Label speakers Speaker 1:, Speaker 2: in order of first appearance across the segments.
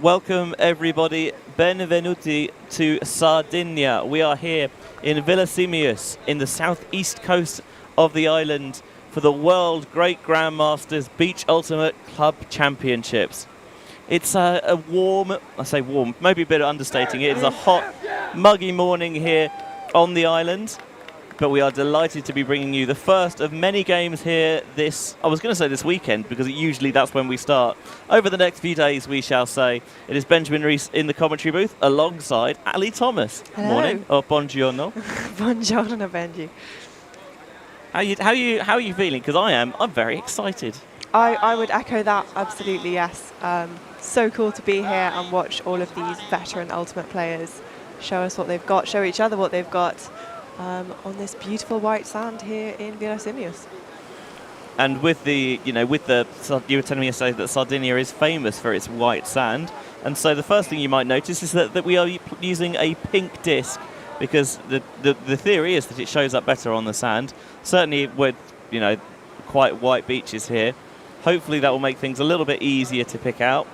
Speaker 1: Welcome everybody, benvenuti to Sardinia. We are here in Villa Seamus in the southeast coast of the island for the World Great Grandmasters Beach Ultimate Club Championships. It's a warm, I say warm, maybe a bit understating it, it's a hot, muggy morning here on the island. But we are delighted to be bringing you the first of many games here I was going to say this weekend, because usually that's when we start. Over the next few days, we shall say. It is Benjamin Rees in the commentary booth alongside Ali Thomas.
Speaker 2: Hello.
Speaker 1: Morning, or buongiorno.
Speaker 2: Buongiorno, Benji.
Speaker 1: How are you feeling? Because I'm very excited.
Speaker 2: I would echo that, absolutely, yes. So cool to be here and watch all of these veteran Ultimate players show us what they've got, show each other what they've got. On this beautiful white sand here in Villa Seamus.
Speaker 1: And with you were telling me yesterday that Sardinia is famous for its white sand, and so the first thing you might notice is that we are using a pink disc, because the theory is that it shows up better on the sand. Certainly with quite white beaches here. Hopefully that will make things a little bit easier to pick out.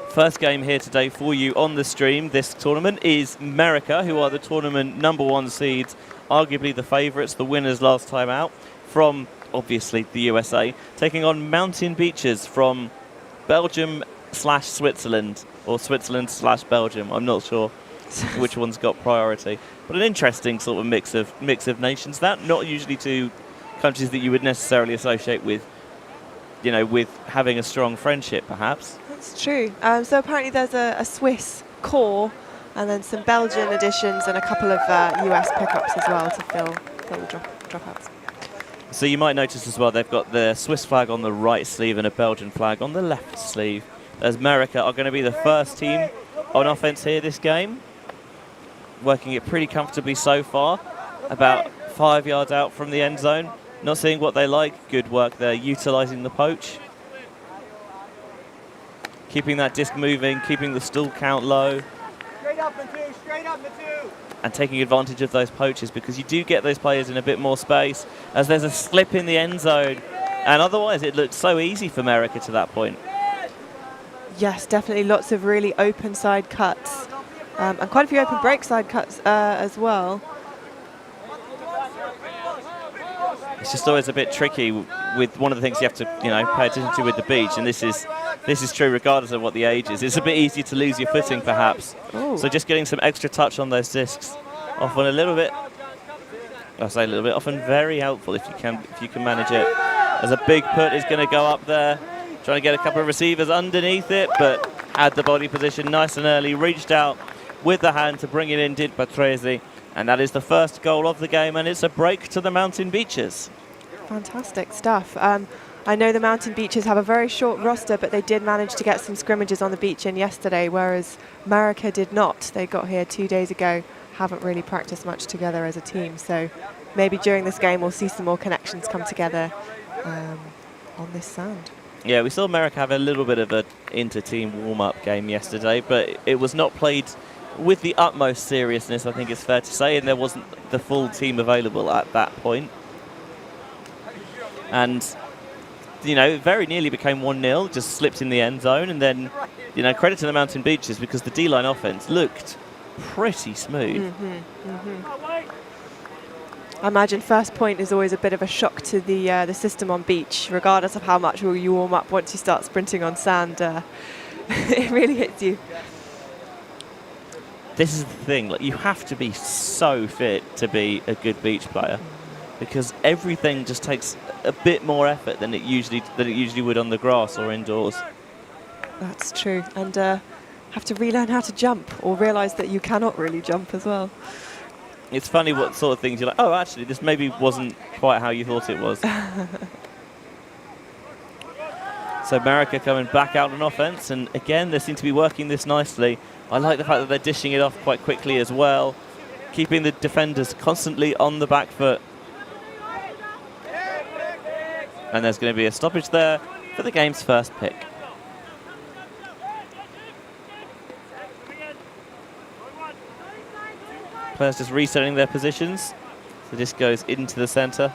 Speaker 1: First game here today for you on the stream this tournament is Merica, who are the tournament #1 seeds, arguably the favourites, the winners last time out, from obviously the USA, taking on Mountain Beaches from Belgium/Switzerland, or Switzerland/Belgium. I'm not sure which one's got priority, but an interesting sort of mix of nations. That not usually two countries that you would necessarily associate with, with having a strong friendship, perhaps.
Speaker 2: That's true. So apparently there's a Swiss core and then some Belgian additions and a couple of US pickups as well to fill the dropouts.
Speaker 1: So you might notice as well they've got the Swiss flag on the right sleeve and a Belgian flag on the left sleeve, as Merica are going to be the first team on offense here this game. Working it pretty comfortably so far, about 5 yards out from the end zone. Not seeing what they like. Good work there, utilising the poach. Keeping that disc moving, keeping the stall count low.
Speaker 3: Straight up and two.
Speaker 1: And taking advantage of those poaches, because you do get those players in a bit more space, as there's a slip in the end zone. And otherwise it looked so easy for Merica to that point.
Speaker 2: Yes, definitely lots of really open side cuts. And quite a few open break side cuts as well.
Speaker 1: It's just always a bit tricky with one of the things you have to pay attention to with the beach, and this is true regardless of what the age is. It's a bit easier to lose your footing perhaps.
Speaker 2: Ooh.
Speaker 1: So just getting some extra touch on those discs, often a little bit, often very helpful if you can manage it. As a big put is going to go up there, trying to get a couple of receivers underneath it, but had the body position nice and early, reached out with the hand to bring it in, did Patrese. And that is the first goal of the game, and it's a break to the Mountain Beaches.
Speaker 2: Fantastic stuff. I know the Mountain Beaches have a very short roster, but they did manage to get some scrimmages on the beach in yesterday, whereas Merica did not. They got here 2 days ago, haven't really practiced much together as a team. So maybe during this game we'll see some more connections come together on this sand.
Speaker 1: Yeah, we saw Merica have a little bit of an inter-team warm-up game yesterday, but it was not played with the utmost seriousness, I think it's fair to say, and there wasn't the full team available at that point. And, it very nearly became 1-0, just slipped in the end zone, and then, credit to the Mountain Beaches, because the D-line offense looked pretty smooth.
Speaker 2: I imagine first point is always a bit of a shock to the system on beach, regardless of how much you warm up. Once you start sprinting on sand, it really hits you.
Speaker 1: This is the thing, you have to be so fit to be a good beach player, because everything just takes a bit more effort than it usually would on the grass or indoors.
Speaker 2: That's true, and have to relearn how to jump, or realise that you cannot really jump as well.
Speaker 1: It's funny what sort of things you're like, oh, actually, this maybe wasn't quite how you thought it was. So Merica coming back out on offense, and again, they seem to be working this nicely. I like the fact that they're dishing it off quite quickly as well, keeping the defenders constantly on the back foot. And there's going to be a stoppage there for the game's first pick. Players just resetting their positions. So this goes into the centre.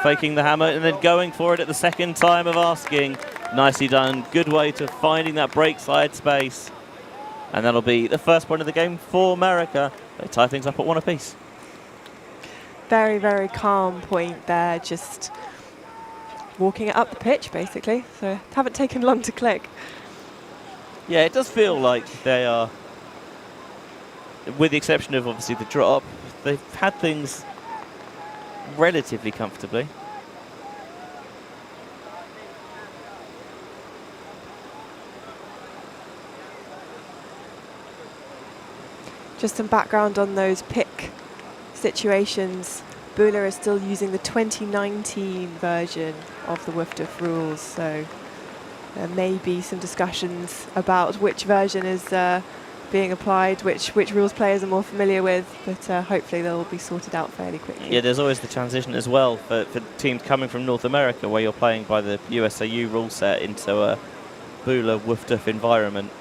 Speaker 1: Faking the hammer and then going for it at the second time of asking. Nicely done. Good way to finding that break side space. And that'll be the first point of the game for Merica. They tie things up at 1 apiece.
Speaker 2: Very, very calm point there, just walking it up the pitch, basically. So haven't taken long to click.
Speaker 1: Yeah, it does feel like they are, with the exception of obviously the drop, they've had things relatively comfortably.
Speaker 2: Just some background on those pick situations. Bula is still using the 2019 version of the WGGMBUCC rules, so there may be some discussions about which version is being applied, which rules players are more familiar with, but hopefully they'll be sorted out fairly quickly.
Speaker 1: Yeah, there's always the transition as well for teams coming from North America, where you're playing by the USAU rule set into a Bula WGGMBUCC environment.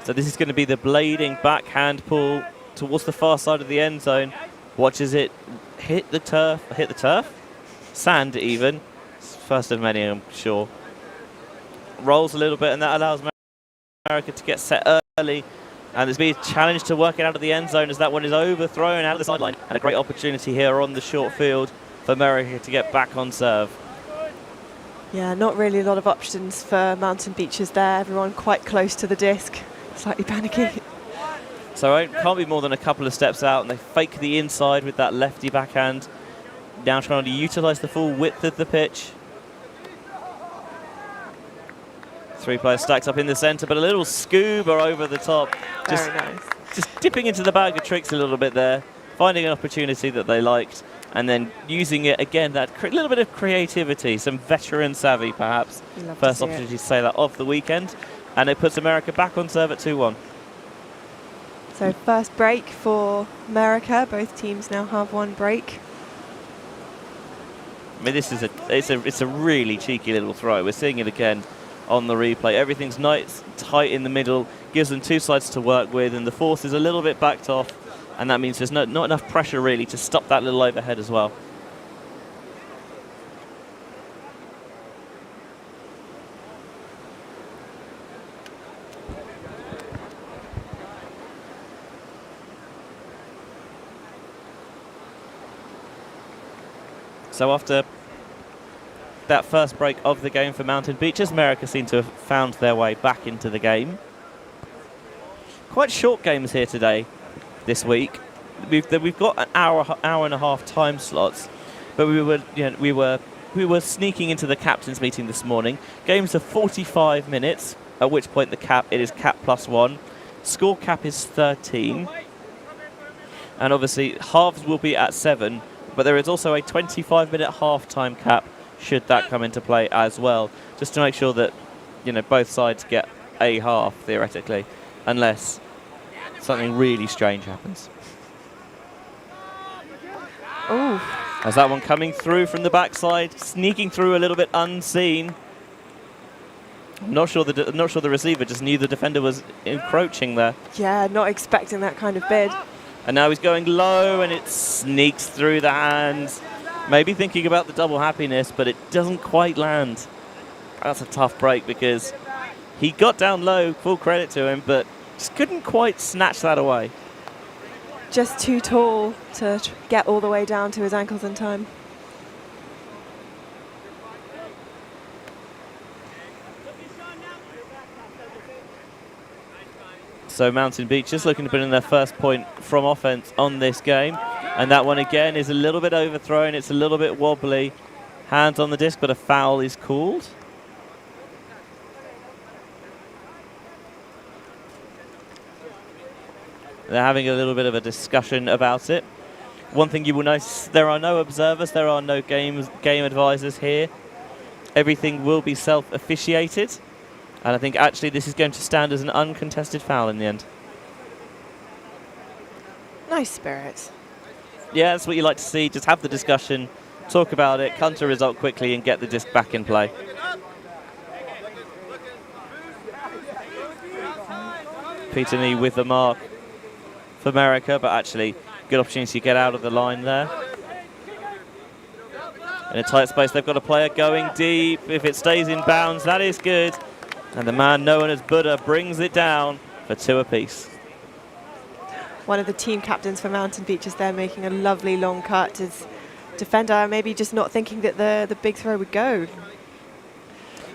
Speaker 1: So this is going to be the blading backhand pull towards the far side of the end zone. Watches it hit the turf, sand even. First of many, I'm sure. Rolls a little bit, and that allows Merica to get set early. And there's been a challenge to work it out of the end zone as that one is overthrown out of the sideline. And a great opportunity here on the short field for Merica to get back on serve.
Speaker 2: Yeah, not really a lot of options for Mountain Beaches there. Everyone quite close to the disc. Slightly panicky.
Speaker 1: So it can't be more than a couple of steps out, and they fake the inside with that lefty backhand. Now trying to utilise the full width of the pitch. 3 players stacked up in the centre, but a little scuba over the top.
Speaker 2: Very nice.
Speaker 1: Just dipping into the bag of tricks a little bit there, finding an opportunity that they liked, and then using it again, that little bit of creativity, some veteran savvy perhaps. First opportunity to say that of the weekend. And it puts Merica back on serve at 2-1.
Speaker 2: So first break for Merica. Both teams now have 1 break.
Speaker 1: I mean, this is it's a really cheeky little throw. We're seeing it again on the replay. Everything's nice, tight in the middle, gives them 2 sides to work with, and the force is a little bit backed off, and that means there's not enough pressure really to stop that little overhead as well. So after that first break of the game for Mountain Beaches, Merica seem to have found their way back into the game. Quite short games here today, this week. We've got an hour and a half time slots, but we were sneaking into the captain's meeting this morning. Games are 45 minutes, at which point it is cap +1. Score cap is 13, and obviously halves will be at 7. But there is also a 25-minute half-time cap, should that come into play as well, just to make sure that both sides get a half, theoretically, unless something really strange happens.
Speaker 2: Oh!
Speaker 1: As that one coming through from the backside, sneaking through a little bit unseen. I'm not sure the receiver just knew the defender was encroaching there.
Speaker 2: Yeah, not expecting that kind of bid.
Speaker 1: And now he's going low, and it sneaks through the hands. Maybe thinking about the double happiness, but it doesn't quite land. That's a tough break because he got down low, full credit to him, but just couldn't quite snatch that away.
Speaker 2: Just too tall to get all the way down to his ankles in time.
Speaker 1: So Mountain Beaches looking to put in their first point from offense on this game. And that one again is a little bit overthrown. It's a little bit wobbly. Hands on the disc, but a foul is called. They're having a little bit of a discussion about it. One thing you will notice, there are no observers, there are no game advisors here. Everything will be self-officiated. And I think actually this is going to stand as an uncontested foul in the end.
Speaker 2: Nice spirit.
Speaker 1: Yeah, that's what you like to see. Just have the discussion, talk about it, come to a result quickly and get the disc back in play. Petony with the mark for Merica, but actually good opportunity to get out of the line there. In a tight space, they've got a player going deep. If it stays in bounds, that is good. And the man known as Buddha brings it down for 2 apiece.
Speaker 2: One of the team captains for Mountain Beaches there making a lovely long cut. His defender maybe just not thinking that the big throw would go.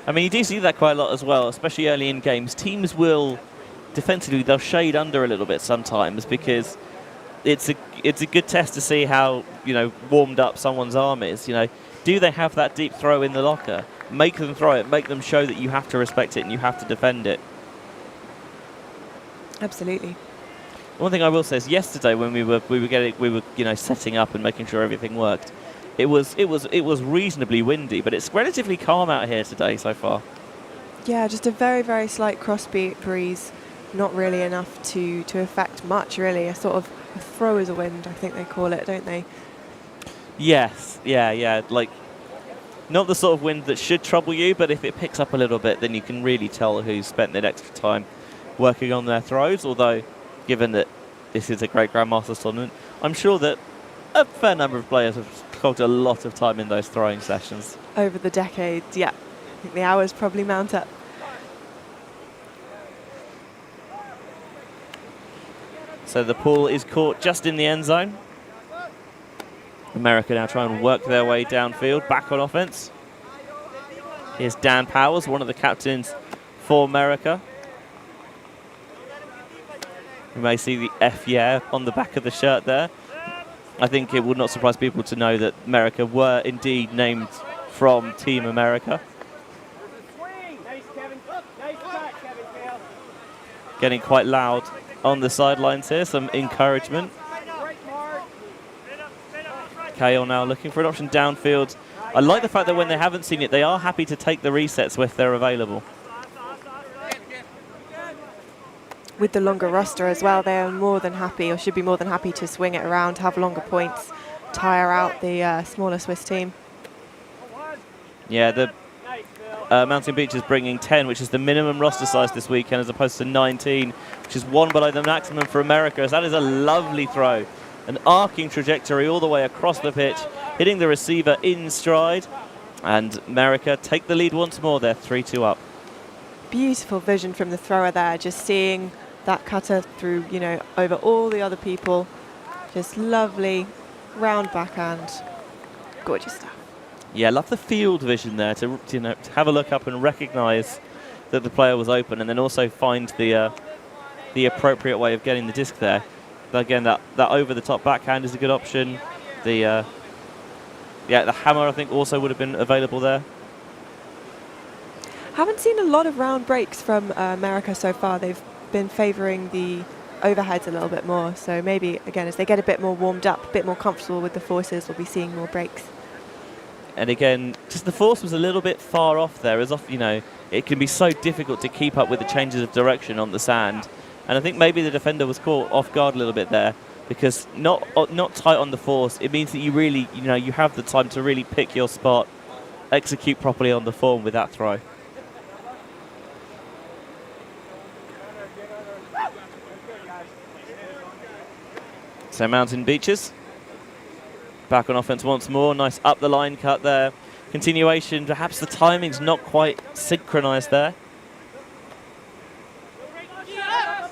Speaker 1: I mean, you do see that quite a lot as well, especially early in games. Teams will, defensively, they'll shade under a little bit sometimes because it's a good test to see how, warmed up someone's arm is. Do they have that deep throw in the locker? Make them throw it. Make them show that you have to respect it and you have to defend it.
Speaker 2: Absolutely.
Speaker 1: One thing I will say is yesterday when we were setting up and making sure everything worked, it was reasonably windy, but it's relatively calm out here today so far.
Speaker 2: Yeah, just a very, very slight cross breeze. Not really enough to affect much, really. A sort of a thrower's wind, I think they call it, don't they?
Speaker 1: Yes, yeah. Like, not the sort of wind that should trouble you, but if it picks up a little bit, then you can really tell who's spent that extra time working on their throws. Although, given that this is a great Grandmasters tournament, I'm sure that a fair number of players have spent a lot of time in those throwing sessions.
Speaker 2: Over the decades, yeah. I think the hours probably mount up.
Speaker 1: So the ball is caught just in the end zone. Merica now try and work their way downfield, back on offense. Here's Dan Powers, one of the captains for Merica. You may see the F yeah on the back of the shirt there. I think it would not surprise people to know that Merica were indeed named from Team America. Getting quite loud on the sidelines here, some encouragement. KO now looking for an option downfield. I like the fact that when they haven't seen it, they are happy to take the resets if they're available.
Speaker 2: With the longer roster as well, they are more than happy, or should be more than happy, to swing it around, have longer points, tire out the smaller Swiss team.
Speaker 1: Yeah, the Mountain Beach is bringing 10, which is the minimum roster size this weekend, as opposed to 19, which is 1 below the maximum for America. As that is a lovely throw. An arcing trajectory all the way across the pitch, hitting the receiver in stride. And America take the lead once more. They're 3-2 up.
Speaker 2: Beautiful vision from the thrower there, just seeing that cutter through, over all the other people. Just lovely round backhand. Gorgeous stuff.
Speaker 1: Yeah, love the field vision there to have a look up and recognise that the player was open, and then also find the appropriate way of getting the disc there. But again, that over-the-top backhand is a good option. The hammer, I think, also would have been available there.
Speaker 2: Haven't seen a lot of round breaks from Merica so far. They've been favouring the overheads a little bit more. So maybe, again, as they get a bit more warmed up, a bit more comfortable with the forces, we'll be seeing more breaks.
Speaker 1: And again, just the force was a little bit far off there. As often, it can be so difficult to keep up with the changes of direction on the sand. And I think maybe the defender was caught off guard a little bit there, because not tight on the force. It means that you really, you have the time to really pick your spot, execute properly on the form with that throw. So Mountain Beaches back on offense once more. Nice up the line cut there. Continuation, perhaps the timing's not quite synchronized there.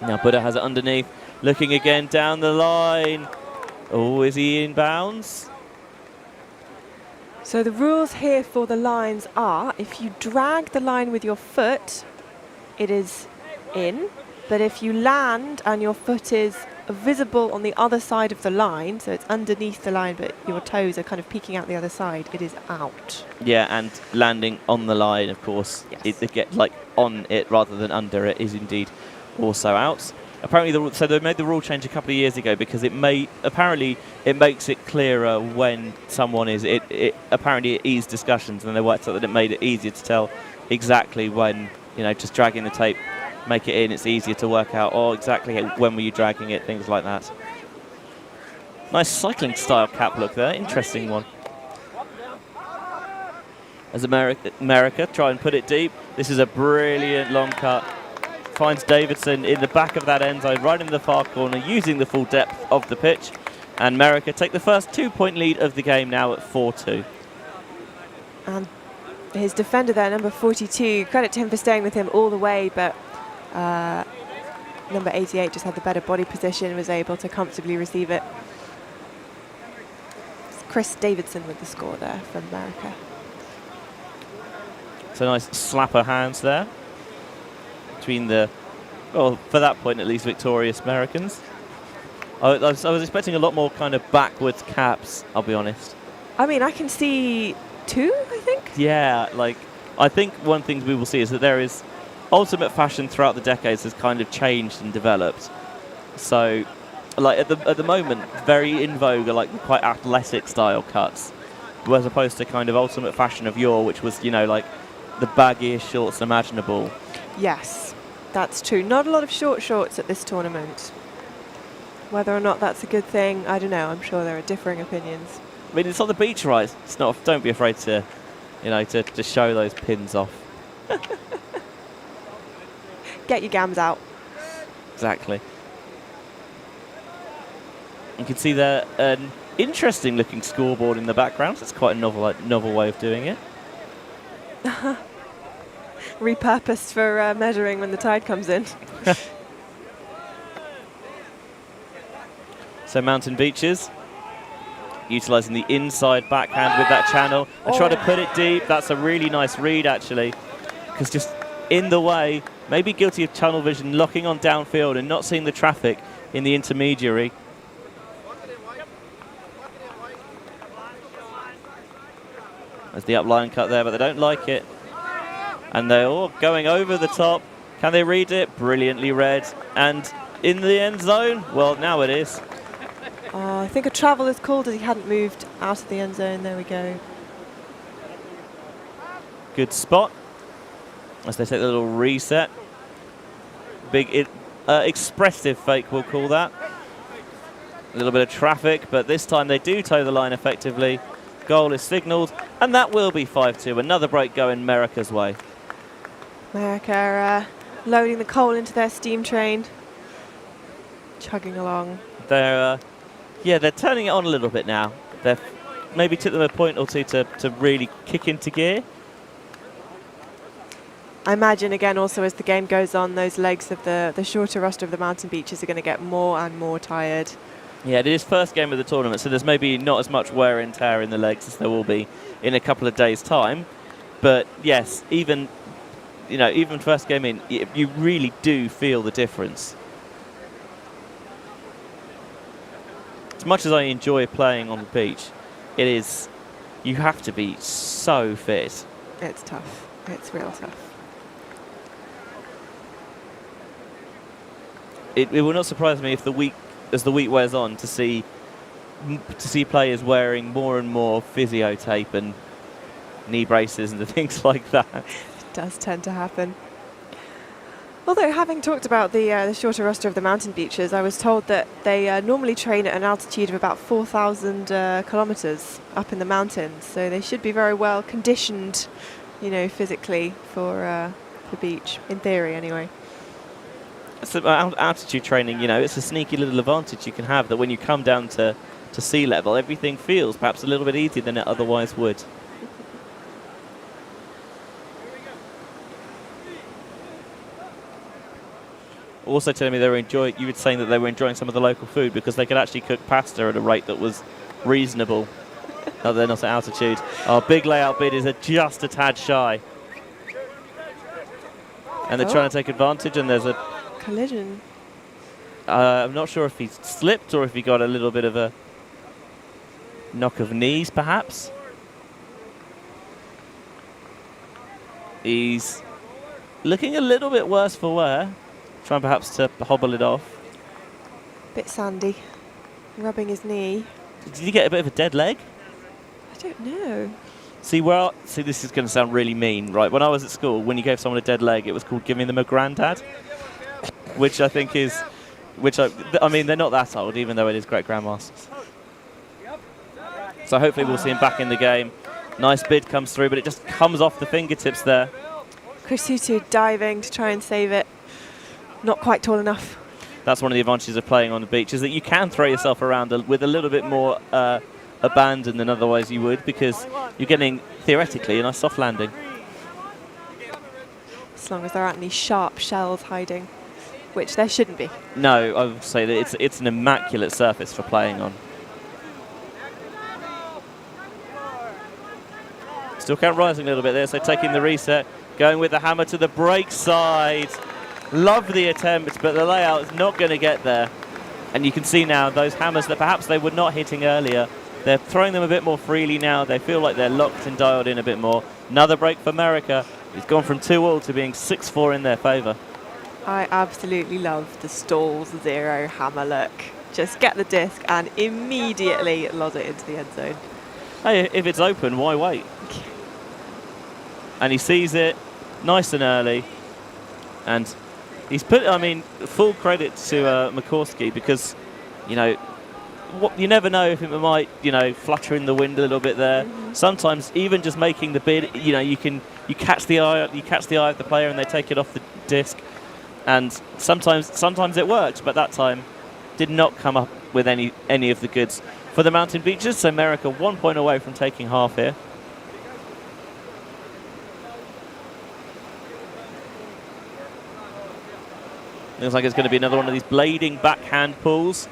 Speaker 1: Now Buddha has it underneath, looking again down the line. Oh, is he in bounds?
Speaker 2: So the rules here for the lines are, if you drag the line with your foot, it is in. But if you land and your foot is visible on the other side of the line, so it's underneath the line but your toes are kind of peeking out the other side, it is out.
Speaker 1: Yeah, and landing on the line, of course,
Speaker 2: yes.
Speaker 1: It get like on it rather than under it is indeed also out. Apparently, so they made the rule change a couple of years ago because apparently it makes it clearer when someone is. Apparently it eased discussions, and they worked out that it made it easier to tell exactly when, just dragging the tape, make it in. It's easier to work out, exactly when were you dragging it, things like that. Nice cycling style cap look there, interesting one. As Merica try and put it deep. This is a brilliant long cut. Finds Davidson in the back of that end zone, right in the far corner, using the full depth of the pitch. And Merica take the first 2-point lead of the game now at 4-2.
Speaker 2: And his defender there, number 42, credit to him for staying with him all the way, but number 88 just had the better body position, was able to comfortably receive it. It's Chris Davidson with the score there from Merica.
Speaker 1: It's a nice slap of hands there between the, well, for that point at least, victorious Americans. I was expecting a lot more kind of backwards caps, I'll be honest.
Speaker 2: I mean, I can see 2, I think.
Speaker 1: Yeah, like, I think one thing we will see is that there is ultimate fashion throughout the decades has kind of changed and developed. So, like, at the moment, very in vogue are like the quite athletic style cuts, as opposed to kind of ultimate fashion of yore, which was, you know, like the baggiest shorts imaginable.
Speaker 2: Yes, that's true. Not a lot of short shorts at this tournament. Whether or not that's a good thing, I don't know. I'm sure there are differing opinions.
Speaker 1: I mean, it's on the beach, right? It's not. Don't be afraid to, you know, to show those pins off.
Speaker 2: Get your gams out.
Speaker 1: Exactly. You can see there an interesting looking scoreboard in the background. It's quite a novel way of doing it.
Speaker 2: Repurposed for measuring when the tide comes in.
Speaker 1: So Mountain Beaches, utilising the inside backhand with that channel and try to put it deep. That's a really nice read, actually, because just in the way, maybe guilty of tunnel vision, locking on downfield and not seeing the traffic in the intermediary. There's the upline cut there, but they don't like it. And they're all going over the top. Can they read it? Brilliantly read. And in the end zone? Well, now it is.
Speaker 2: I think a travel is called as he hadn't moved out of the end zone. There we go.
Speaker 1: Good spot as they take the little reset. Big expressive fake, we'll call that. A little bit of traffic, but this time they do toe the line effectively. Goal is signalled, and that will be 5-2. Another break going Merica's way.
Speaker 2: Merica loading the coal into their steam train. Chugging along.
Speaker 1: They're turning it on a little bit now. They've maybe took them a point or two to really kick into gear.
Speaker 2: I imagine, again, also as the game goes on, those legs of the shorter roster of the Mountain Beaches are going to get more and more tired.
Speaker 1: Yeah, it is first game of the tournament, so there's maybe not as much wear and tear in the legs as there will be in a couple of days' time. But yes, even first game in, you really do feel the difference. As much as I enjoy playing on the beach, you have to be so fit.
Speaker 2: It's tough. It's real tough.
Speaker 1: It will not surprise me if as the week wears on, to see players wearing more and more physio tape and knee braces and things like that.
Speaker 2: It does tend to happen. Although, having talked about the shorter roster of the Mountain Beaches, I was told that they normally train at an altitude of about 4,000 kilometres up in the mountains, so they should be very well conditioned, physically for the beach, in theory anyway.
Speaker 1: It's about altitude training, it's a sneaky little advantage you can have, that when you come down to sea level, everything feels perhaps a little bit easier than it otherwise would. Also telling me you were saying that they were enjoying some of the local food because they could actually cook pasta at a rate that was reasonable. No, they're not at altitude. Our big layout bid is just a tad shy. And they're trying to take advantage, and there's a
Speaker 2: collision.
Speaker 1: I'm not sure if he slipped or if he got a little bit of a knock of knees, perhaps. He's looking a little bit worse for wear. Trying perhaps to hobble it off.
Speaker 2: Bit sandy. Rubbing his knee.
Speaker 1: Did he get a bit of a dead leg?
Speaker 2: I don't know.
Speaker 1: See, this is going to sound really mean, right? When I was at school, when you gave someone a dead leg, it was called giving them a granddad, which I think is, I mean, they're not that old, even though it is great grandmasters. So hopefully we'll see him back in the game. Nice bid comes through, but it just comes off the fingertips there.
Speaker 2: Chris Hutu diving to try and save it. Not quite tall enough. That's
Speaker 1: one of the advantages of playing on the beach, is that you can throw yourself around with a little bit more abandon than otherwise you would, because you're getting, theoretically, a nice soft landing.
Speaker 2: As long as there aren't any sharp shells hiding, which there shouldn't be.
Speaker 1: No, I would say that it's an immaculate surface for playing on. Still count rising a little bit there, so taking the reset, going with the hammer to the break side. Love the attempt, but the layout is not going to get there. And you can see now those hammers that perhaps they were not hitting earlier, they're throwing them a bit more freely now. They feel like they're locked and dialed in a bit more. Another break for Merica. It's gone from 2-all to being 6-4 in their favour.
Speaker 2: I absolutely love the stalls 0 hammer look. Just get the disc and immediately lod it into the end zone.
Speaker 1: Hey, if it's open, why wait? And he sees it nice and early. And he's put, I mean, full credit to Mikulski, because, you know, you never know if it might, you know, flutter in the wind a little bit there. Sometimes even just making the bid, you know, you catch the eye of the player and they take it off the disc. And sometimes it works, but that time did not come up with any of the goods for the Mountain Beaches. So Merica 1 point away from taking half here. Looks like it's going to be another one of these blading backhand pulls.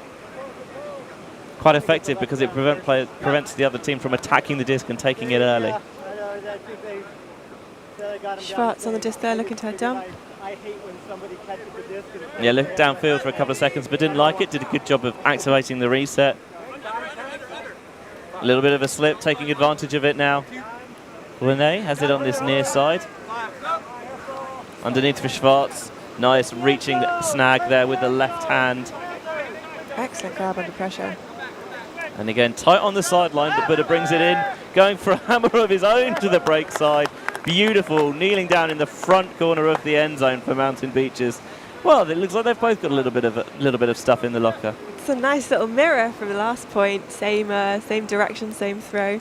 Speaker 1: Quite effective because it prevents the other team from attacking the disc and taking it early.
Speaker 2: Schwartz on the disc there, looking to head down.
Speaker 1: Yeah, looked downfield for a couple of seconds, but didn't like it. Did a good job of activating the reset. A little bit of a slip, taking advantage of it now. Garnier has it on this near side. Underneath for Schwartz. Nice reaching snag there with the left hand.
Speaker 2: Excellent grab under pressure.
Speaker 1: And again, tight on the sideline, but Buddha brings it in, going for a hammer of his own to the break side. Beautiful, kneeling down in the front corner of the end zone for Mountain Beaches. Well, it looks like they've both got a little bit of stuff in the locker.
Speaker 2: It's a nice little mirror from the last point. Same direction, same throw.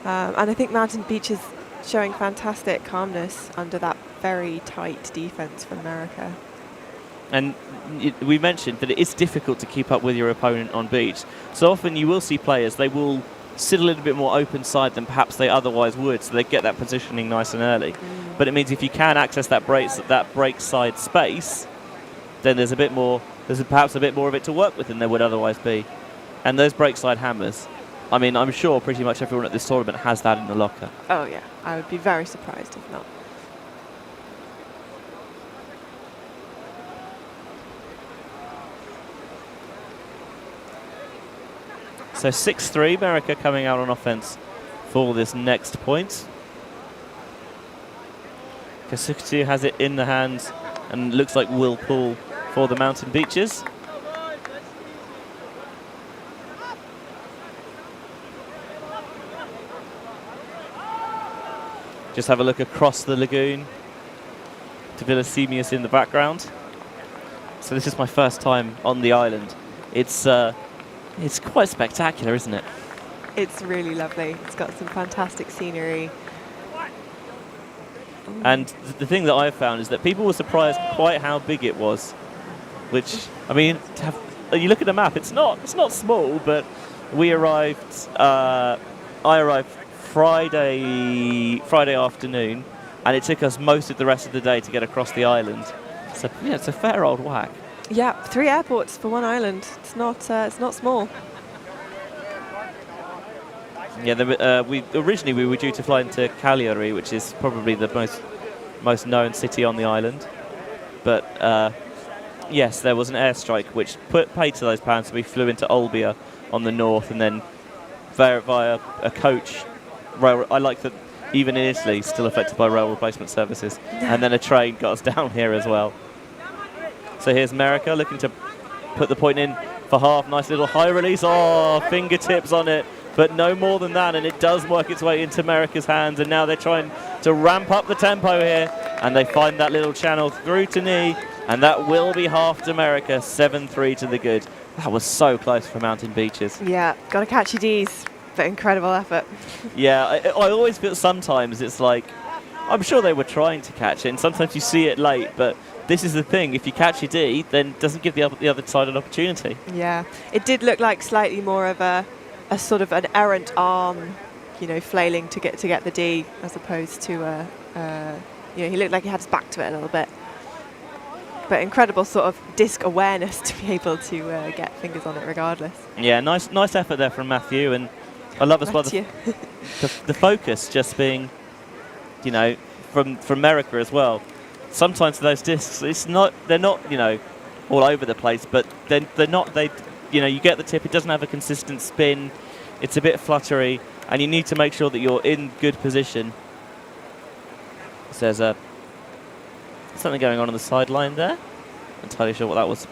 Speaker 2: And I think Mountain Beaches showing fantastic calmness under that very tight defense from Merica.
Speaker 1: And we mentioned that it is difficult to keep up with your opponent on beach. So often you will see players, they will sit a little bit more open side than perhaps they otherwise would, so they get that positioning nice and early. But it means if you can access that break side space, then there's perhaps a bit more of it to work with than there would otherwise be. And those break side hammers, I mean, I'm sure pretty much everyone at this tournament has that in the locker.
Speaker 2: Oh yeah, I would be very surprised if not.
Speaker 1: So 6-3, Merica coming out on offense for this next point. Kasukutu has it in the hands and looks like will pull for the Mountain Beaches. Just have a look across the lagoon to Seamus in the background. So this is my first time on the island. It's quite spectacular, isn't it?
Speaker 2: It's really lovely. It's got some fantastic scenery.
Speaker 1: And the thing that I've found is that people were surprised quite how big it was. Which, I mean, you look at the map, it's not small, but I arrived Friday afternoon, and it took us most of the rest of the day to get across the island. So yeah, it's a fair old whack.
Speaker 2: Yeah, 3 airports for one island. It's not small.
Speaker 1: Yeah, originally we were due to fly into Cagliari, which is probably the most known city on the island. But yes, there was an airstrike which paid to those plans, so we flew into Olbia on the north, and then via a coach. I like that even in Italy, still affected by rail replacement services, and then a train got us down here as well. So here's Merica looking to put the point in for half. Nice little high release. Oh, fingertips on it. But no more than that, and it does work its way into Merica's hands. And now they're trying to ramp up the tempo here. And they find that little channel through to knee. And that will be half to Merica. 7-3 to the good. That was so close for Mountain Beaches.
Speaker 2: Yeah, got to catch your Ds. But incredible effort.
Speaker 1: Yeah, I always feel sometimes it's like, I'm sure they were trying to catch it. And sometimes you see it late, but this is the thing, if you catch your D, then it doesn't give the other side an opportunity.
Speaker 2: Yeah, it did look like slightly more of a a sort of an errant arm, flailing to get the D, as opposed to he looked like he had his back to it a little bit. But incredible sort of disc awareness to be able to get fingers on it regardless.
Speaker 1: Yeah, nice effort there from Matthew, and I love as well the focus just being, from Merica as well. Sometimes those discs, they're not all over the place, but they're not. You get the tip. It doesn't have a consistent spin. It's a bit fluttery, and you need to make sure that you're in good position. So there's something going on the sideline there. Not entirely sure what that was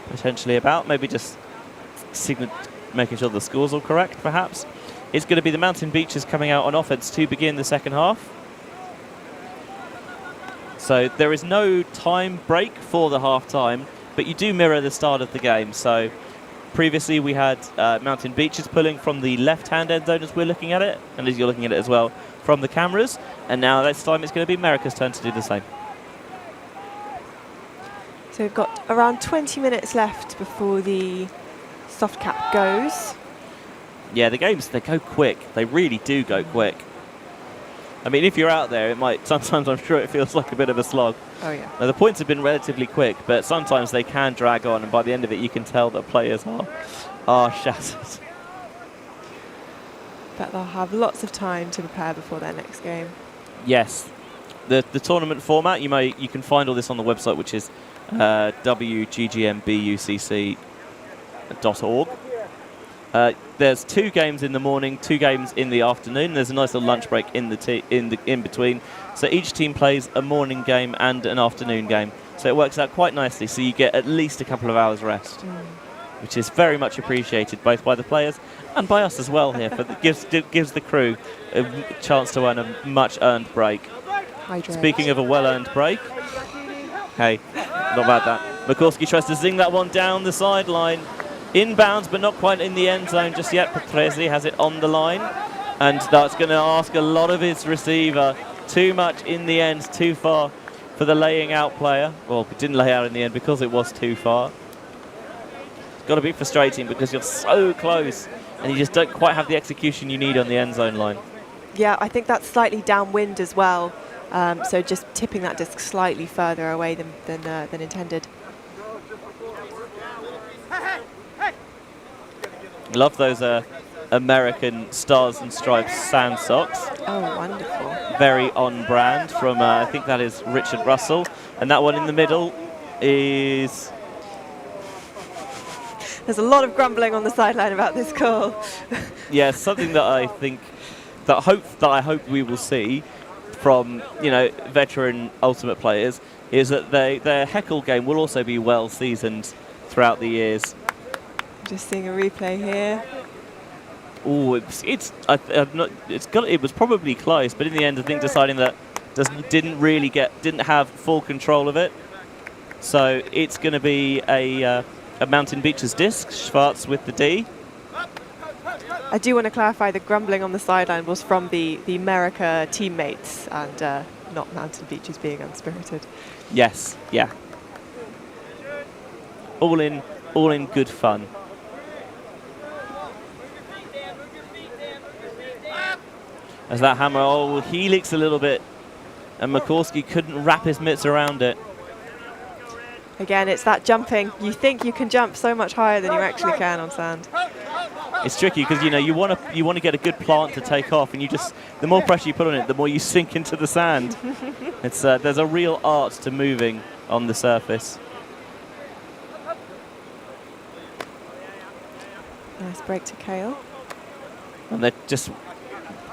Speaker 1: potentially about. Maybe just making sure the score's all correct, perhaps. It's going to be the Mountain Beaches coming out on offense to begin the second half. So there is no time break for the half-time, but you do mirror the start of the game. So previously we had Mountain Beaches pulling from the left-hand end zone as we're looking at it, and as you're looking at it as well from the cameras. And now this time it's going to be Merica's turn to do the same.
Speaker 2: So we've got around 20 minutes left before the soft cap goes.
Speaker 1: Yeah, the games, they go quick. They really do go quick. I mean, if you're out there, it might, sometimes I'm sure it feels like a bit of a slog.
Speaker 2: Oh, yeah.
Speaker 1: Now, the points have been relatively quick, but sometimes they can drag on, and by the end of it, you can tell that players are shattered.
Speaker 2: But they'll have lots of time to prepare before their next game.
Speaker 1: Yes. The tournament format, you can find all this on the website, which is WGGMBUCC.org. There's 2 games in the morning, 2 games in the afternoon. There's a nice little lunch break in between. So each team plays a morning game and an afternoon game. So it works out quite nicely. So you get at least a couple of hours rest, which is very much appreciated both by the players and by us as well here. It gives the crew a chance to earn a much earned break.
Speaker 2: Hydrate.
Speaker 1: Speaking of a well-earned break, hey, not bad that. Mikulski tries to zing that one down the sideline. Inbounds, but not quite in the end zone just yet. Patrese has it on the line, and that's going to ask a lot of his receiver. Too much in the end, too far for the laying out player. Well, it didn't lay out in the end because it was too far. It's got to be frustrating because you're so close, and you just don't quite have the execution you need on the end zone line.
Speaker 2: Yeah, I think that's slightly downwind as well. So just tipping that disc slightly further away than intended.
Speaker 1: Love those American Stars and Stripes sand socks.
Speaker 2: Oh, wonderful.
Speaker 1: Very on brand from, I think that is Richard Russell. And that one in the middle is...
Speaker 2: There's a lot of grumbling on the sideline about this call.
Speaker 1: Yeah, something that I think, that I hope we will see from, veteran Ultimate players is that their heckle game will also be well seasoned throughout the years.
Speaker 2: Just seeing a replay here.
Speaker 1: Oh, it was probably close, but in the end, I think deciding that didn't have full control of it. So it's going to be a Mountain Beaches disc. Schwarz with the D.
Speaker 2: I do want to clarify the grumbling on the sideline was from the Merica teammates and not Mountain Beaches being unspirited.
Speaker 1: Yes, yeah. All in good fun. As that hammer, he leaks a little bit, and Mikulski couldn't wrap his mitts around it.
Speaker 2: Again, it's that jumping. You think you can jump so much higher than you actually can on sand.
Speaker 1: It's tricky because you want to get a good plant to take off, and the more pressure you put on it, the more you sink into the sand. It's there's a real art to moving on the surface.
Speaker 2: Nice break to Kale.
Speaker 1: And they're just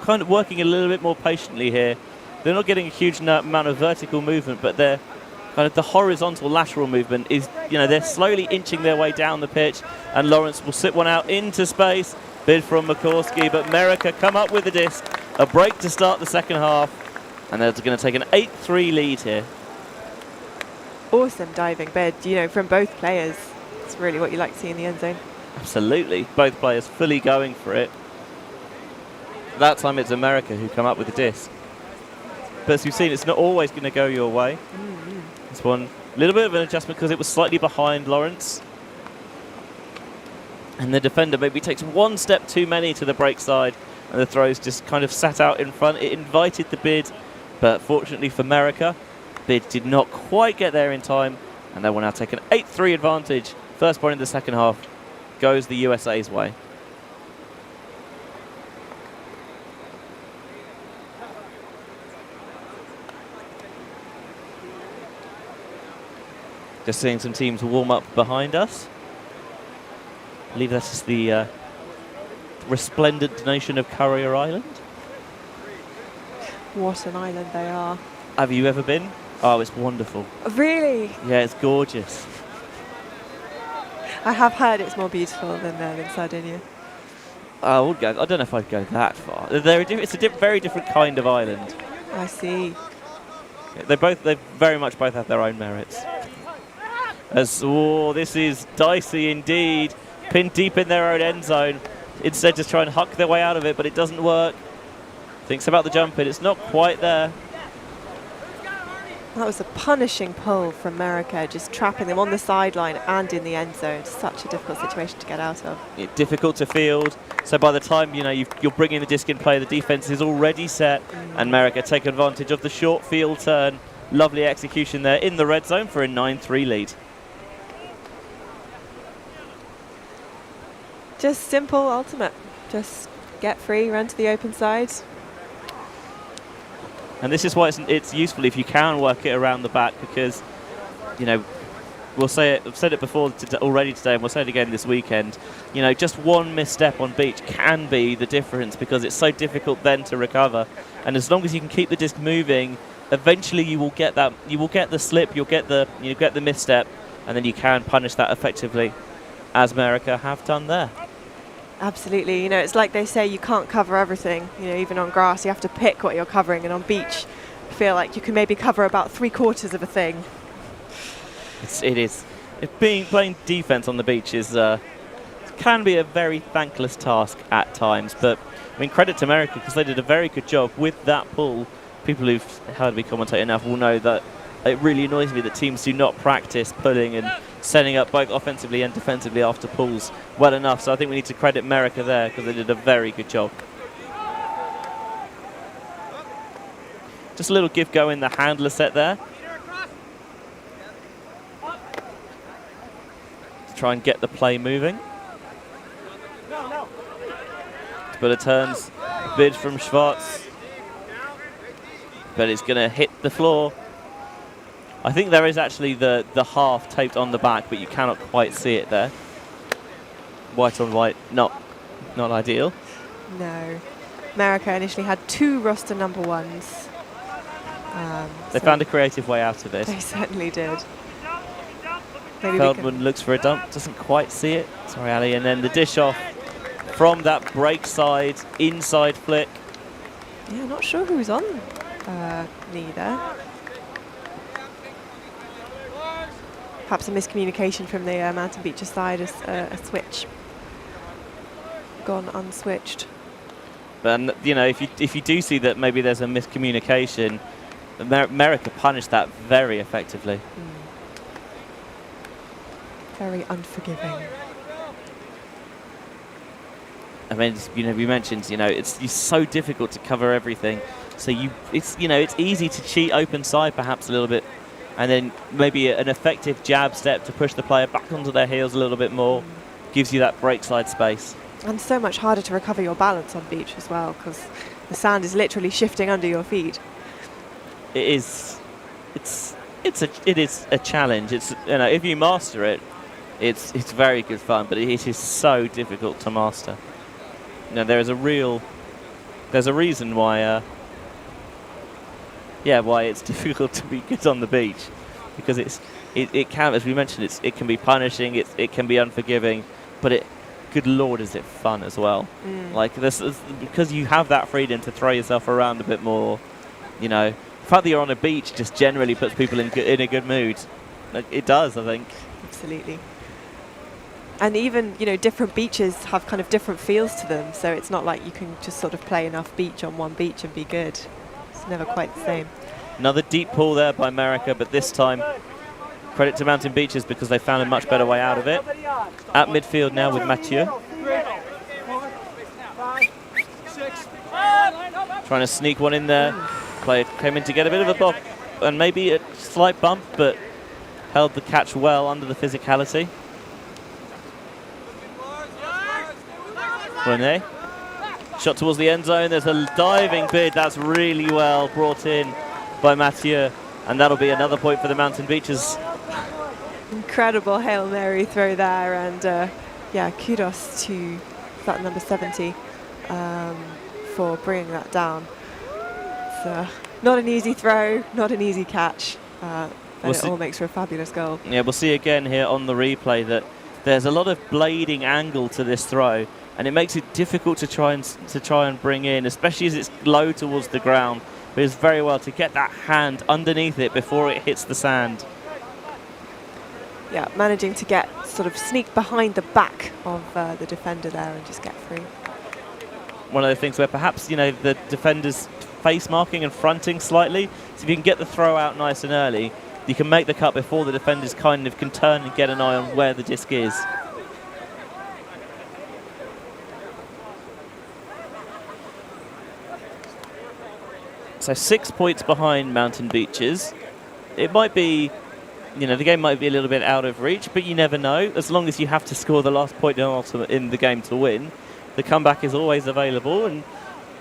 Speaker 1: kind of working a little bit more patiently here. They're not getting a huge amount of vertical movement, but they're kind of the horizontal lateral movement is, they're slowly inching their way down the pitch, and Lawrence will sit one out into space. Bid from Mikulski, but Merica come up with the disc. A break to start the second half, and they're going to take an 8-3 lead here.
Speaker 2: Awesome diving bid, from both players. It's really what you like to see in the end zone.
Speaker 1: Absolutely. Both players fully going for it. That time it's Merica who come up with the disc. But as you've seen, it's not always going to go your way. This one, a little bit of an adjustment because it was slightly behind Lawrence. And the defender maybe takes one step too many to the break side, and the throws just kind of sat out in front. It invited the bid, but fortunately for Merica, bid did not quite get there in time, and they will now take an 8-3 advantage. First point in the second half goes the USA's way. Just seeing some teams warm up behind us. I believe that is the resplendent nation of Courier Island.
Speaker 2: What an island they are.
Speaker 1: Have you ever been? Oh, it's wonderful.
Speaker 2: Really?
Speaker 1: Yeah, it's gorgeous.
Speaker 2: I have heard it's more beautiful than Sardinia.
Speaker 1: I would go. I don't know if I'd go that far. It's a very different kind of island.
Speaker 2: I see.
Speaker 1: They very much both have their own merits. This is dicey indeed. Pinned deep in their own end zone. Instead, just try and huck their way out of it, but it doesn't work. Thinks about the jump in. It's not quite there.
Speaker 2: That was a punishing pull from Merica, just trapping them on the sideline and in the end zone. Such a difficult situation to get out of.
Speaker 1: Difficult to field. So by the time you're bringing the disc in play, the defense is already set, and Merica take advantage of the short field turn. Lovely execution there in the red zone for a 9-3 lead.
Speaker 2: Just simple ultimate. Just get free, run to the open side.
Speaker 1: And this is why it's useful if you can work it around the back, because, we'll say it. I've said it before already today, and we'll say it again this weekend. Just one misstep on beach can be the difference, because it's so difficult then to recover. And as long as you can keep the disc moving, eventually you will get that. You will get the slip. You'll get the misstep, and then you can punish that effectively, as Merica have done there.
Speaker 2: Absolutely. It's like they say, you can't cover everything. Even on grass, you have to pick what you're covering, and on beach, I feel like you can maybe cover about 3/4 of a thing.
Speaker 1: It is. Playing defense on the beach can be a very thankless task at times, but credit to Merica, because they did a very good job with that pull. People who've heard me commentate enough will know that it really annoys me that teams do not practice pulling and setting up both offensively and defensively after pulls well enough. So I think we need to credit Merica there, because they did a very good job. Just a little give go in the handler set there. To try and get the play moving. But it turns, bid from Schwartz. But it's going to hit the floor. I think there is actually the half taped on the back, but you cannot quite see it there. White on white, not ideal.
Speaker 2: No. Merica initially had 2 roster number 1s.
Speaker 1: They found a creative way out of it.
Speaker 2: They certainly did. Maybe
Speaker 1: Feldman looks for a dump, doesn't quite see it. Sorry, Ali. And then the dish off from that break side, inside flick.
Speaker 2: Yeah, not sure who's on knee there. Perhaps a miscommunication from the Mountain Beaches side, a switch gone unswitched.
Speaker 1: But if you do see that maybe there's a miscommunication, Merica punished that very effectively.
Speaker 2: Very unforgiving.
Speaker 1: I mean, we mentioned, it's so difficult to cover everything. So it's easy to cheat open side perhaps a little bit, and then maybe an effective jab step to push the player back onto their heels a little bit more gives you that break side space. And
Speaker 2: so much harder to recover your balance on beach as well, because the sand is literally shifting under your feet.
Speaker 1: It is. It is a challenge. It's if you master it, it's very good fun, but it is so difficult to master. There's a reason why why it's difficult to be good on the beach, because it can, as we mentioned, it can be punishing, it can be unforgiving, but good lord, is it fun as well. Like this is, because you have that freedom to throw yourself around a bit more. The fact that you're on a beach just generally puts people in a good mood. It does, I think.
Speaker 2: Absolutely. And even, different beaches have kind of different feels to them, so it's not like you can just sort of play enough beach on one beach and be good. It's never quite the same.
Speaker 1: Another deep pull there by Merica, but this time credit to Mountain Beaches because they found a much better way out of it. At midfield now with Mathieu. Trying to sneak one in there. Player came in to get a bit of a bop and maybe a slight bump, but held the catch well under the physicality. Garnier. Shot towards the end zone. There's a diving bid. That's really well brought in by Mathieu. And that'll be another point for the Mountain Beaches.
Speaker 2: Incredible Hail Mary throw there. And yeah, kudos to that number 70 for bringing that down. It's not an easy throw, not an easy catch. But it all makes for a fabulous goal.
Speaker 1: Yeah, we'll see again here on the replay that there's a lot of blading angle to this throw. And it makes it difficult to try and bring in, especially as it's low towards the ground. But it's very well to get that hand underneath it before it hits the sand.
Speaker 2: Yeah, managing to get sort of sneak behind the back of the defender there and just get free.
Speaker 1: One of the things where perhaps, you know, the defender's face marking and fronting slightly. So if you can get the throw out nice and early, you can make the cut before the defenders kind of can turn and get an eye on where the disc is. So 6 points behind Mountain Beaches. It might be, you know, the game might be a little bit out of reach, but you never know. As long as you have to score the last point in the game to win, the comeback is always available. And,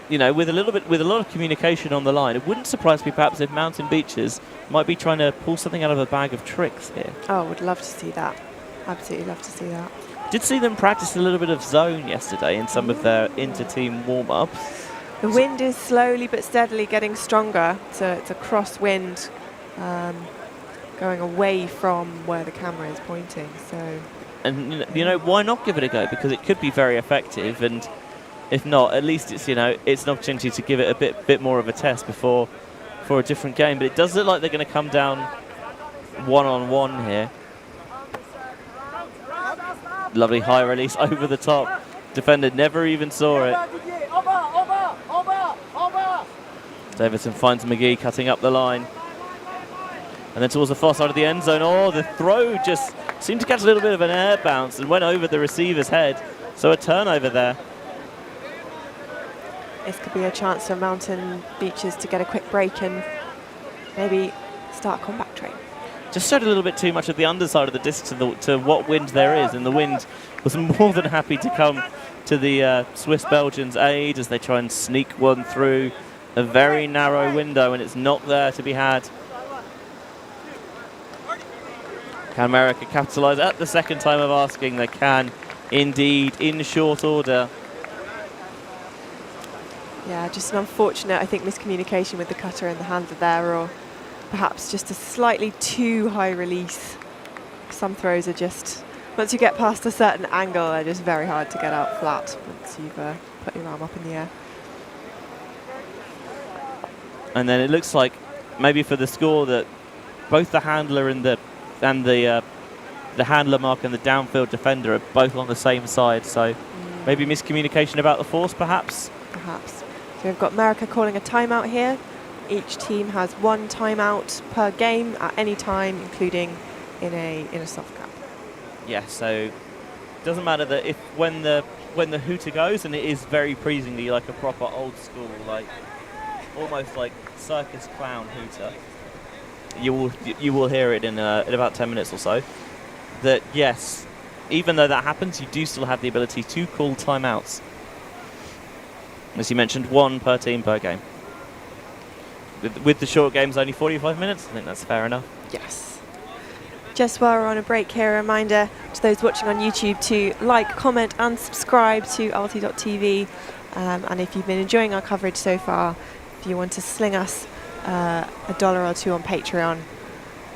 Speaker 1: you know, with a lot of communication on the line, it wouldn't surprise me perhaps if Mountain Beaches might be trying to pull something out of a bag of tricks here.
Speaker 2: Oh, would love to see that. Absolutely love to see that.
Speaker 1: Did see them practice a little bit of zone yesterday in some of their inter-team warm-ups.
Speaker 2: The wind is slowly but steadily getting stronger, so it's a crosswind going away from where the camera is pointing. So,
Speaker 1: and you know, why not give it a go? Because it could be very effective, and if not, at least it's, you know, it's an opportunity to give it a bit more of a test before for a different game. But it does look like they're going to come down one-on-one here. Lovely high release over the top. Defender never even saw it. Davidson finds McGee cutting up the line. And then towards the far side of the end zone. Oh, the throw just seemed to catch a little bit of an air bounce and went over the receiver's head. So a turnover there.
Speaker 2: This could be a chance for Mountain Beaches to get a quick break and maybe start a comeback train.
Speaker 1: Just showed a little bit too much of the underside of the disc to what wind there is. And the wind was more than happy to come to the Swiss-Belgians' aid as they try and sneak one through a very narrow window, and it's not there to be had. Can Merica capitalise at the second time of asking? They can indeed, in short order.
Speaker 2: Yeah, just an unfortunate, I think, miscommunication with the cutter and the handler there, or perhaps just a slightly too high release. Some throws are just, once you get past a certain angle, they're just very hard to get out flat once you've put your arm up in the air.
Speaker 1: And then it looks like maybe for the score that both the handler and the handler mark and the downfield defender are both on the same side. So maybe miscommunication about the force, perhaps.
Speaker 2: Perhaps. So we've got Merica calling a timeout here. Each team has one timeout per game at any time, including in a soft cap.
Speaker 1: Yeah. So it doesn't matter that when the hooter goes, and it is very pleasingly like a proper old school, like almost like circus clown hooter. You will hear it in about 10 minutes or so. That yes, even though that happens, you do still have the ability to call timeouts. As you mentioned, one per team per game. With the short games only 45 minutes, I think that's fair enough.
Speaker 2: Yes. Just while we're on a break here, a reminder to those watching on YouTube to like, comment and subscribe to ULTI.TV. And if you've been enjoying our coverage so far, if you want to sling us $1 or $2 on Patreon,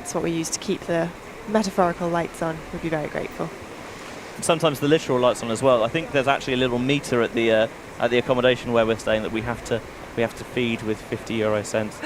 Speaker 2: it's what we use to keep the metaphorical lights on. We'd be very grateful.
Speaker 1: Sometimes the literal lights on as well. I think there's actually a little meter at the accommodation where we're staying that we have to feed with 50 euro cents.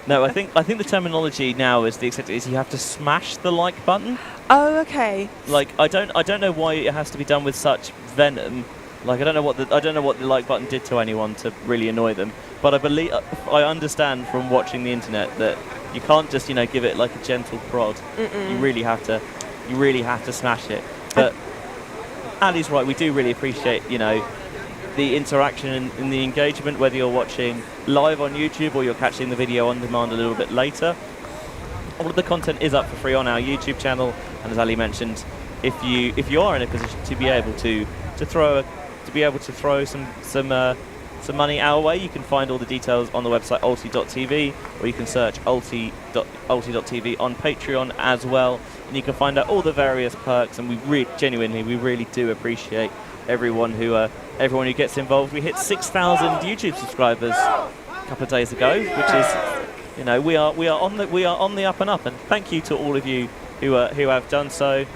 Speaker 1: No, I think the terminology now is you have to smash the like button.
Speaker 2: Oh, okay.
Speaker 1: Like I don't know why it has to be done with such venom. Like I don't know what the like button did to anyone to really annoy them. But I understand from watching the internet that You can't just, give it like a gentle prod. You really have to smash it. But Ali's right, we do really appreciate, the interaction and the engagement, whether you're watching live on YouTube or you're catching the video on demand a little bit later. All of the content is up for free on our YouTube channel, and as Ali mentioned, if you are in a position to be able to throw some money our way, you can find all the details on the website ULTI.TV, or you can search ULTI.TV on Patreon as well, and you can find out all the various perks. And we really do appreciate everyone who gets involved. We hit 6,000 YouTube subscribers a couple of days ago, which is, we are on the up and up. And thank you to all of you who have done so.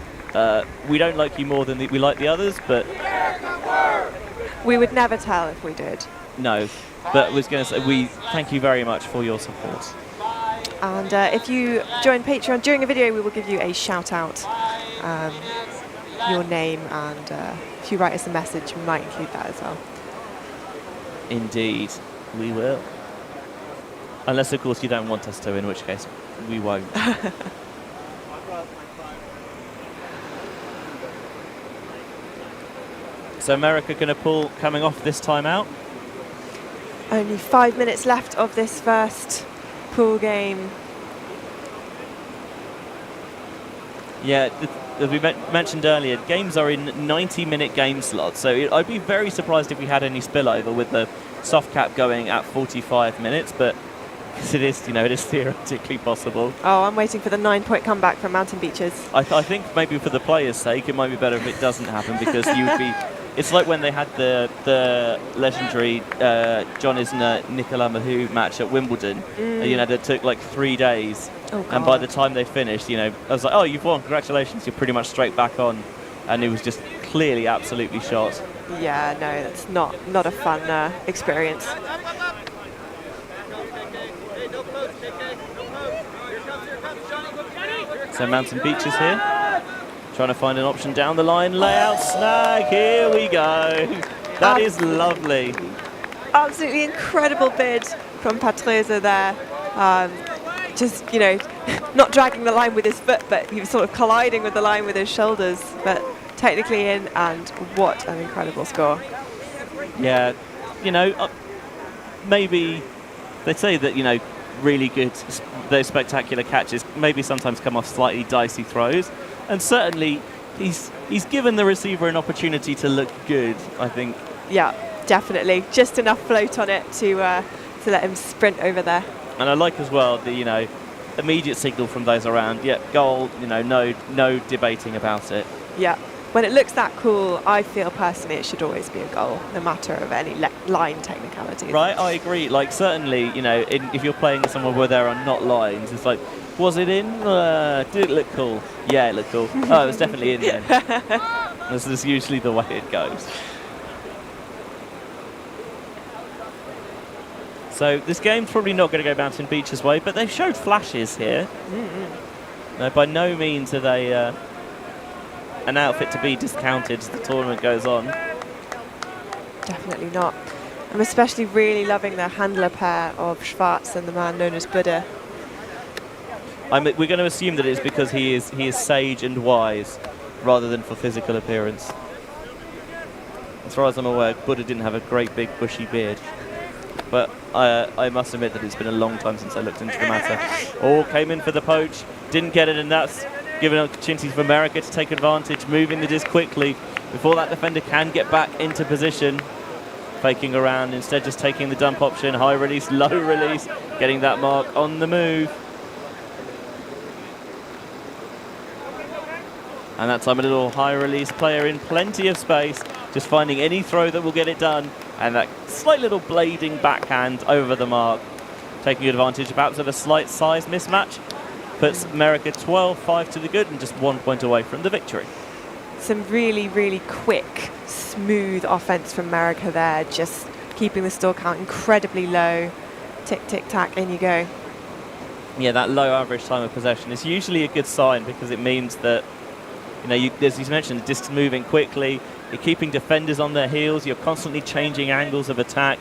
Speaker 1: We don't like you more than we like the others, but
Speaker 2: we would never tell if we did.
Speaker 1: No, but I was going to say, we thank you very much for your support.
Speaker 2: And if you join Patreon during a video, we will give you a shout out, your name, and if you write us a message, we might include that as well.
Speaker 1: Indeed, we will. Unless, of course, you don't want us to, in which case we won't. So Merica going to pull coming off this time out.
Speaker 2: Only 5 minutes left of this first pool game.
Speaker 1: Yeah, as we mentioned earlier, games are in 90-minute game slots, so I'd be very surprised if we had any spillover with the soft cap going at 45 minutes, but it is theoretically possible.
Speaker 2: Oh, I'm waiting for the 9-point comeback from Mountain Beaches.
Speaker 1: I think maybe for the players' sake, it might be better if it doesn't happen, because you would be. It's like when they had the legendary John Isner Nicola Mahut match at Wimbledon. That took like 3 days.
Speaker 2: Oh,
Speaker 1: and by the time they finished, I was like, oh, you've won, congratulations, you're pretty much straight back on. And it was just clearly absolutely shot.
Speaker 2: Yeah, no, that's not a fun experience.
Speaker 1: So Mountain Beaches here, trying to find an option down the line, layout snag, here we go. That is lovely.
Speaker 2: Absolutely incredible bid from Patrese there. Just, not dragging the line with his foot, but he was sort of colliding with the line with his shoulders, but technically in, and what an incredible score.
Speaker 1: Yeah, maybe they say that, really good, those spectacular catches maybe sometimes come off slightly dicey throws, and certainly he's given the receiver an opportunity to look good, I think.
Speaker 2: Yeah, definitely. Just enough float on it to let him sprint over there.
Speaker 1: And I like as well the, immediate signal from those around. Yeah, goal, no debating about it.
Speaker 2: Yeah. When it looks that cool, I feel personally it should always be a goal, no matter of any line technicalities.
Speaker 1: Right, I agree. Like, certainly, if you're playing somewhere where there are not lines, it's like, was it in? Did it look cool? Yeah, it looked cool. Oh, it was definitely in then. This is usually the way it goes. So this game's probably not going to go Mountain Beach's way, but they've showed flashes here. No, by no means are they an outfit to be discounted as the tournament goes on.
Speaker 2: Definitely not. I'm especially really loving the handler pair of Schwarz and the man known as Buddha.
Speaker 1: We're going to assume that it's because he is sage and wise, rather than for physical appearance. As far as I'm aware, Buddha didn't have a great big bushy beard. But I must admit that it's been a long time since I looked into the matter. Oh, came in for the poach, didn't get it, and that's given an opportunity for Merica to take advantage, moving the disc quickly before that defender can get back into position. Faking around, instead just taking the dump option, high release, low release, getting that mark on the move. And that time a little high release player in plenty of space, just finding any throw that will get it done. And that slight little blading backhand over the mark, taking advantage perhaps of a slight size mismatch, puts Merica 12-5 to the good and just 1 point away from the victory.
Speaker 2: Some really, really quick, smooth offense from Merica there, just keeping the score count incredibly low. Tick, tick, tack, in you go.
Speaker 1: Yeah, that low average time of possession is usually a good sign, because it means that, as you mentioned, the disc's moving quickly. You're keeping defenders on their heels. You're constantly changing angles of attack,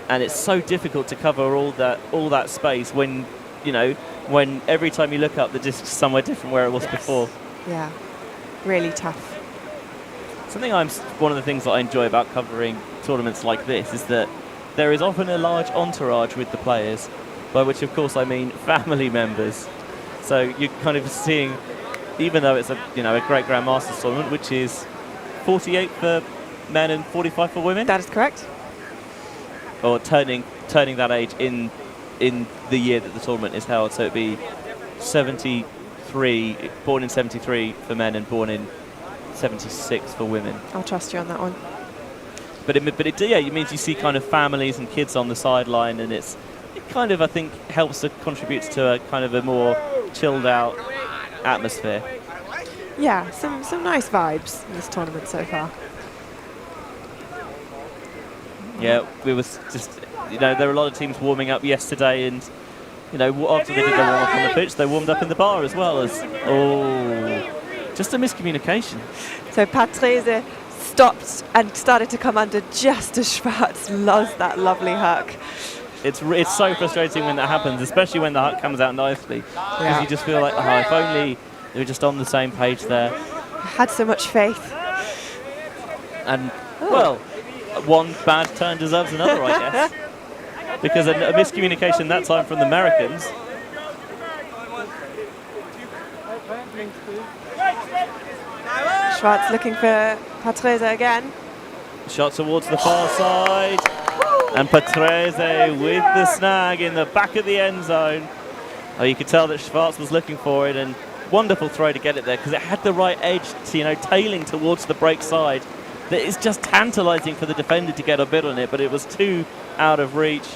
Speaker 1: and it's so difficult to cover all that space when when every time you look up, the disc's somewhere different where it was before.
Speaker 2: Yeah, really tough.
Speaker 1: One of the things that I enjoy about covering tournaments like this is that there is often a large entourage with the players, by which of course I mean family members. So you're kind of seeing, even though it's a great Grand Masters tournament, which is 48 for men and 45 for women.
Speaker 2: That is correct.
Speaker 1: Or turning that age in the year that the tournament is held. So it'd be 73, born in 73 for men and born in 76 for women.
Speaker 2: I'll trust you on that one.
Speaker 1: But it means you see kind of families and kids on the sideline, and it kind of, I think, helps to contribute to a kind of a more chilled out atmosphere.
Speaker 2: Yeah, some nice vibes in this tournament so far.
Speaker 1: Yeah, we was just, there were a lot of teams warming up yesterday, and after they did their warm up on the pitch, they warmed up in the bar as well. Just a miscommunication.
Speaker 2: So Patrese stopped and started to come under just as Schwarz lost that lovely hook.
Speaker 1: It's so frustrating when that happens, especially when the hook comes out nicely, because you just feel like, if only they were just on the same page there.
Speaker 2: I had so much faith.
Speaker 1: And well, one bad turn deserves another, I guess, because a miscommunication that time from the Americans.
Speaker 2: Schwarz looking for Patrese again.
Speaker 1: Shot towards the far side. And Patrese with the snag in the back of the end zone. Oh, you could tell that Schwarz was looking for it, and wonderful throw to get it there because it had the right edge to, tailing towards the break side. That is just tantalising for the defender to get a bit on it, but it was too out of reach.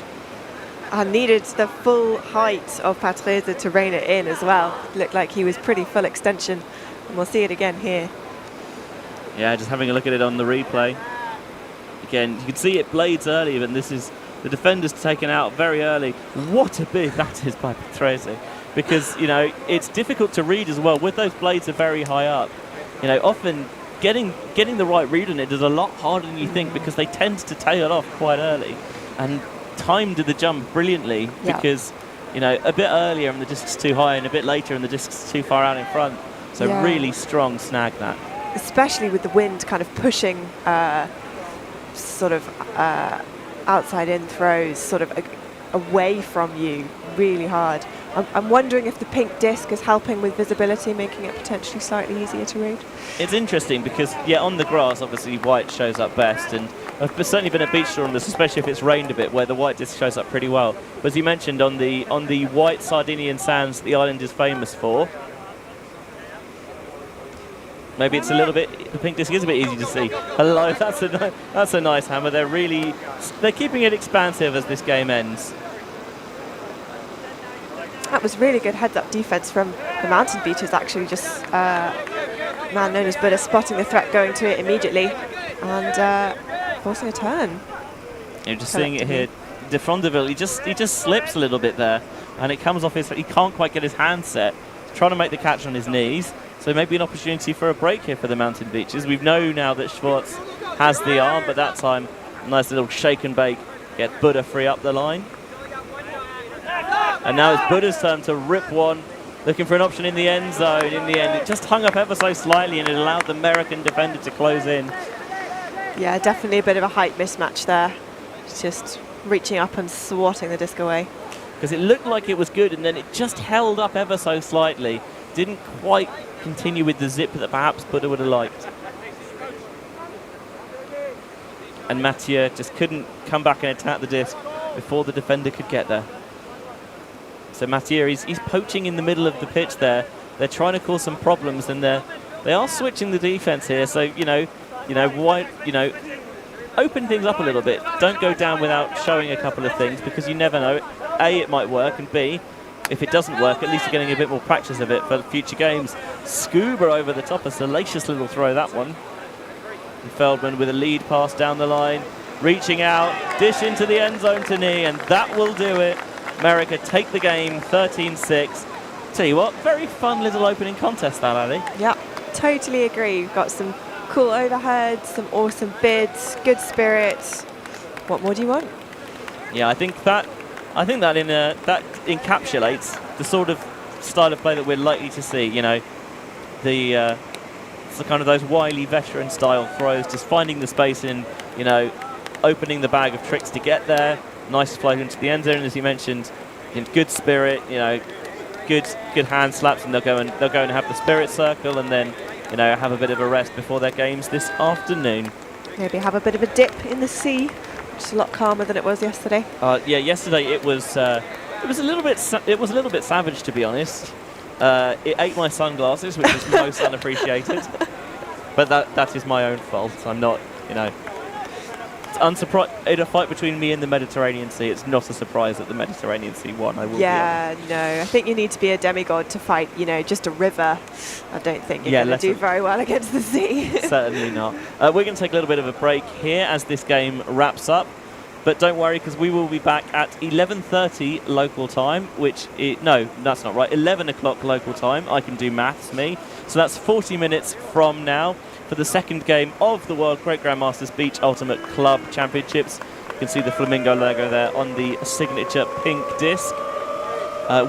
Speaker 2: And needed the full height of Patrese to rein it in as well. Looked like he was pretty full extension, and we'll see it again here.
Speaker 1: Yeah, just having a look at it on the replay. Again, you can see it blades early, but this is the defender's taken out very early. What a bid that is by Patrese, because it's difficult to read as well. With those blades are very high up, often getting the right read on it is a lot harder than you think, because they tend to tail off quite early, and timed the jump brilliantly because a bit earlier and the disc's too high, and a bit later and the disc's too far out in front. So really strong snag that.
Speaker 2: Especially with the wind kind of pushing outside in throws sort of away from you really hard. I'm wondering if the pink disc is helping with visibility, making it potentially slightly easier to read.
Speaker 1: It's interesting because, on the grass, obviously white shows up best, and there's certainly been a beach tournament, especially if it's rained a bit, where the white disc shows up pretty well. But as you mentioned, on the white Sardinian sands the island is famous for, maybe it's a little bit, the pink disc is a bit easy to see. Hello, that's a nice hammer. They're keeping it expansive as this game ends.
Speaker 2: That was really good heads-up defense from the mountain beaches, actually. Just man known as Buddha spotting the threat, going to it immediately, and forcing a turn.
Speaker 1: You're just seeing it here. De Frondeville, he just slips a little bit there, and it comes off he can't quite get his hand set. He's trying to make the catch on his knees, so maybe an opportunity for a break here for the mountain beaches. We know now that Schwarz has the arm, but that time, nice little shake and bake, get Buddha free up the line. And now it's Buddha's turn to rip one, looking for an option in the end zone. In the end, it just hung up ever so slightly, and it allowed the American defender to close in.
Speaker 2: Yeah, definitely a bit of a height mismatch there. Just reaching up and swatting the disc away.
Speaker 1: Because it looked like it was good, and then it just held up ever so slightly. Didn't quite continue with the zip that perhaps Buddha would have liked. And Mathieu just couldn't come back and attack the disc before the defender could get there. So Mathieu, he's poaching in the middle of the pitch there. They're trying to cause some problems, and they are switching the defense here. So open things up a little bit. Don't go down without showing a couple of things, because you never know. A, it might work, and B, if it doesn't work, at least you're getting a bit more practice of it for future games. Scuba over the top, a salacious little throw, that one. And Feldman with a lead pass down the line, reaching out, dish into the end zone to knee, and that will do it. Merica take the game 13-6. Tell you what, very fun little opening contest, that, Ali.
Speaker 2: Yeah, totally agree. We've got some cool overheads, some awesome bids, good spirit. What more do you want?
Speaker 1: Yeah, I think that encapsulates the sort of style of play that we're likely to see. You know, it's the kind of those wily veteran style throws, just finding the space in, you know, opening the bag of tricks to get there. Nice flow into the end zone, as you mentioned. In good spirit, you know, good hand slaps, and they'll go and have the spirit circle, and then, you know, have a bit of a rest before their games this afternoon.
Speaker 2: Maybe have a bit of a dip in the sea, which is a lot calmer than it was yesterday.
Speaker 1: Yeah, yesterday it was a little bit savage, to be honest. It ate my sunglasses, which was most unappreciated. But that is my own fault. I'm not, you know. It's unsurprised in a fight between me and the Mediterranean Sea. It's not a surprise that the Mediterranean Sea won. I will.
Speaker 2: Yeah, no. I think you need to be a demigod to fight, you know, just a river. I don't think you're going to do very well against the sea.
Speaker 1: Certainly not. We're going to take a little bit of a break here as this game wraps up. But don't worry, because we will be back at 11:30 local time, no, that's not right, 11 o'clock local time. I can do maths, me. So that's 40 minutes from now for the second game of the World Great Grandmasters Beach Ultimate Club Championships. You can see the flamingo logo there on the signature pink disc.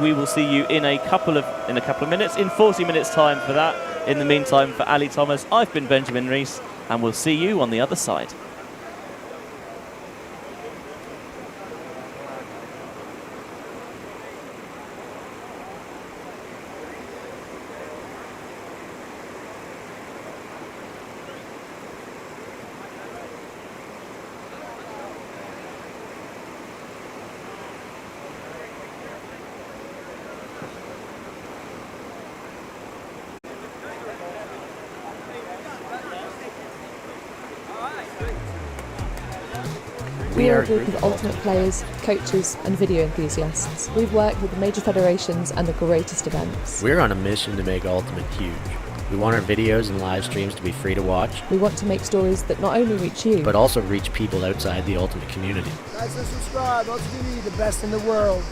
Speaker 1: We will see you in a couple of minutes, in 40 minutes time for that. In the meantime, for Ali Thomas, I've been Benjamin Rees, and we'll see you on the other side.
Speaker 4: We are a group of ultimate players, coaches and video enthusiasts. We've worked with the major federations and the greatest events.
Speaker 5: We're on a mission to make Ultimate huge. We want our videos and live streams to be free to watch.
Speaker 4: We want to make stories that not only reach you,
Speaker 5: but also reach people outside the Ultimate community.
Speaker 3: Guys, subscribe. ULTI.TV, the best in the world.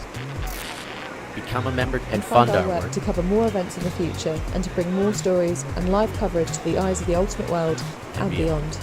Speaker 5: Become a member and
Speaker 4: fund
Speaker 5: fund
Speaker 4: our
Speaker 5: our
Speaker 4: work
Speaker 5: work.
Speaker 4: to cover more events in the future and to bring more stories and live coverage to the eyes of the Ultimate world and beyond.